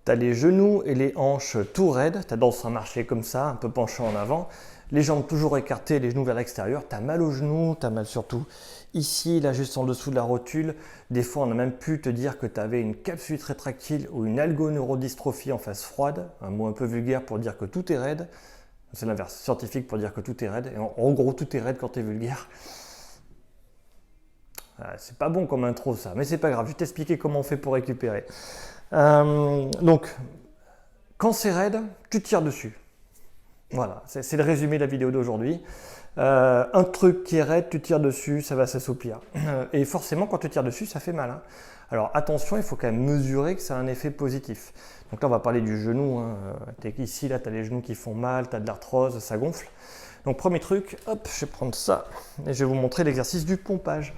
Tu as les genoux et les hanches tout raides, tu as tendance à marcher comme ça, un peu penché en avant, les jambes toujours écartées, les genoux vers l'extérieur, tu as mal aux genoux, tu as mal surtout ici, là juste en dessous de la rotule. Des fois on a même pu te dire que tu avais une capsule rétractile ou une algoneurodystrophie en face froide, un mot un peu vulgaire pour dire que tout est raide. C'est l'inverse, scientifique pour dire que tout est raide. Et en gros, tout est raide quand tu es vulgaire. C'est pas bon comme intro ça, mais c'est pas grave, je vais t'expliquer comment on fait pour récupérer. Donc, quand c'est raide, tu tires dessus. Voilà, c'est le résumé de la vidéo d'aujourd'hui. Un truc qui est raide, tu tires dessus, ça va s'assouplir. Et forcément, quand tu tires dessus, ça fait mal. Hein. Alors attention, il faut quand même mesurer que ça a un effet positif. Donc là, on va parler du genou. Hein. Ici, là, tu as les genoux qui font mal, tu as de l'arthrose, ça gonfle. Donc premier truc, hop, je vais prendre ça et je vais vous montrer l'exercice du pompage.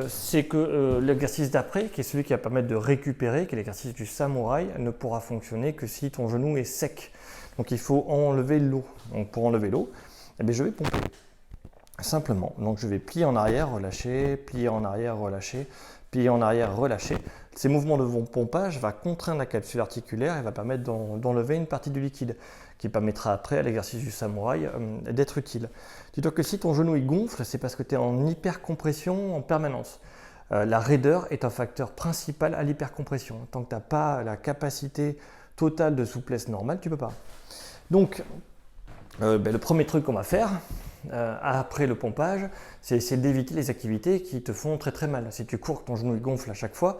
C'est que l'exercice d'après, qui est celui qui va permettre de récupérer, qui est l'exercice du samouraï, ne pourra fonctionner que si ton genou est sec. Donc il faut enlever l'eau. Donc pour enlever l'eau, eh bien, je vais pomper. Simplement. Donc je vais plier en arrière, relâcher, plier en arrière, relâcher, plier en arrière, relâcher. Ces mouvements de pompage vont contraindre la capsule articulaire et va permettre d'enlever une partie du liquide, qui permettra après à l'exercice du samouraï d'être utile. Dis-toi que si ton genou il gonfle, c'est parce que tu es en hypercompression en permanence. La raideur est un facteur principal à l'hypercompression. Tant que tu n'as pas la capacité totale de souplesse normale, tu ne peux pas. Donc, le premier truc qu'on va faire après le pompage, c'est essayer d'éviter les activités qui te font très très mal. Si tu cours, que ton genou il gonfle à chaque fois,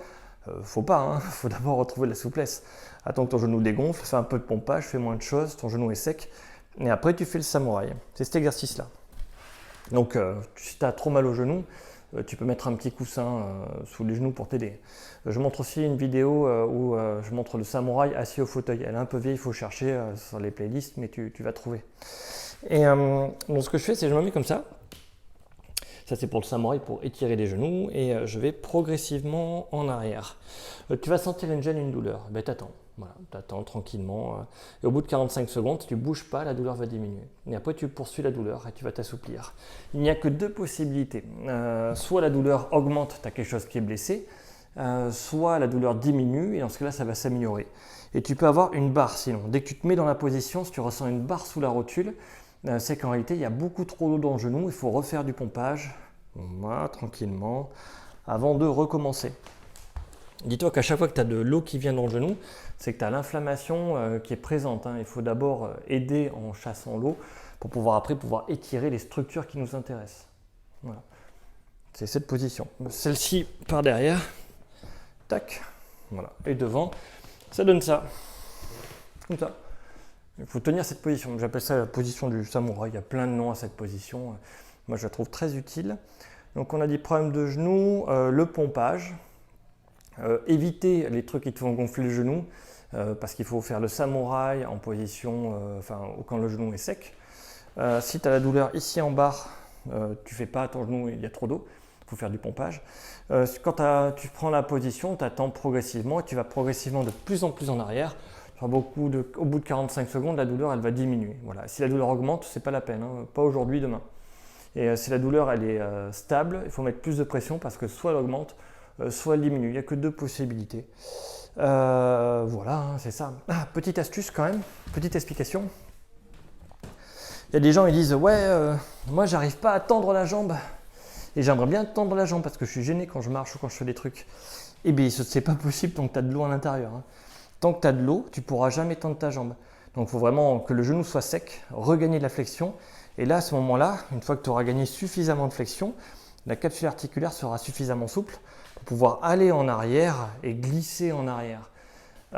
faut pas, hein. Faut d'abord retrouver de la souplesse. Attends que ton genou dégonfle, fais un peu de pompage, fais moins de choses, ton genou est sec, et après tu fais le samouraï. C'est cet exercice-là. Donc si tu as trop mal au genou, tu peux mettre un petit coussin sous les genoux pour t'aider. Je montre aussi une vidéo où je montre le samouraï assis au fauteuil. Elle est un peu vieille, il faut chercher sur les playlists, mais tu vas trouver. Et donc ce que je fais, c'est que je me mets comme ça. Ça, c'est pour le samouraï, pour étirer les genoux. Et je vais progressivement en arrière. Tu vas sentir une gêne, une douleur. Ben, t'attends. Voilà, t'attends tranquillement. Et au bout de 45 secondes, si tu ne bouges pas, la douleur va diminuer. Et après, tu poursuis la douleur et tu vas t'assouplir. Il n'y a que deux possibilités. Soit la douleur augmente, tu as quelque chose qui est blessé. Soit la douleur diminue et dans ce cas-là, ça va s'améliorer. Et tu peux avoir une barre sinon. Dès que tu te mets dans la position, si tu ressens une barre sous la rotule, c'est qu'en réalité, il y a beaucoup trop d'eau dans le genou. Il faut refaire du pompage, voilà, tranquillement, avant de recommencer. Dis-toi qu'à chaque fois que tu as de l'eau qui vient dans le genou, c'est que tu as l'inflammation qui est présente. Hein. Il faut d'abord aider en chassant l'eau pour pouvoir étirer les structures qui nous intéressent. Voilà. C'est cette position. Celle-ci par derrière, tac, voilà. Et devant, ça donne ça, comme ça. Il faut tenir cette position. J'appelle ça la position du samouraï. Il y a plein de noms à cette position. Moi, je la trouve très utile. Donc, on a dit problème de genou, le pompage. Éviter les trucs qui te font gonfler le genou, parce qu'il faut faire le samouraï en position, quand le genou est sec. Si tu as la douleur ici en bas, tu fais pas ton genou, il y a trop d'eau. Il faut faire du pompage. Quand tu prends la position, tu attends progressivement et tu vas progressivement de plus en plus en arrière. Au bout de 45 secondes, la douleur elle va diminuer. Voilà. Si la douleur augmente, c'est pas la peine, hein. Pas aujourd'hui, demain. Et si la douleur elle est stable, il faut mettre plus de pression parce que soit elle augmente, soit elle diminue. Il n'y a que deux possibilités. Voilà, hein, c'est ça. Ah, petite astuce quand même, petite explication. Il y a des gens qui disent ouais, moi j'arrive pas à tendre la jambe et j'aimerais bien tendre la jambe parce que je suis gêné quand je marche ou quand je fais des trucs. Eh bien, c'est pas possible tant que tu as de l'eau à l'intérieur. Hein. Tant que tu as de l'eau, tu ne pourras jamais tendre ta jambe. Donc il faut vraiment que le genou soit sec, regagner de la flexion. Et là, à ce moment-là, une fois que tu auras gagné suffisamment de flexion, la capsule articulaire sera suffisamment souple pour pouvoir aller en arrière et glisser en arrière. Ouais,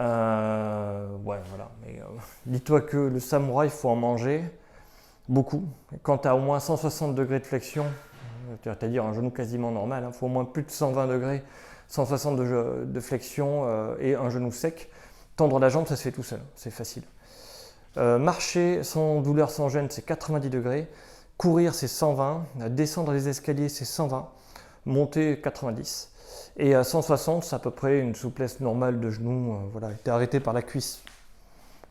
voilà. Dis-toi que le samouraï, il faut en manger beaucoup. Quand tu as au moins 160 degrés de flexion, c'est-à-dire un genou quasiment normal, il faut au moins plus de 120 degrés, 160 de flexion et un genou sec. Tendre la jambe, ça se fait tout seul, c'est facile. Marcher sans douleur, sans gêne, c'est 90 degrés. Courir, c'est 120. Descendre les escaliers, c'est 120. Monter, 90. Et à 160, c'est à peu près une souplesse normale de genou. Voilà, tu es arrêté par la cuisse.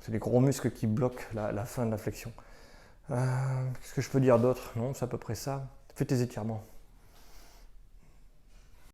C'est les gros muscles qui bloquent la fin de la flexion. Qu'est-ce que je peux dire d'autre? Non, c'est à peu près ça. Fais tes étirements.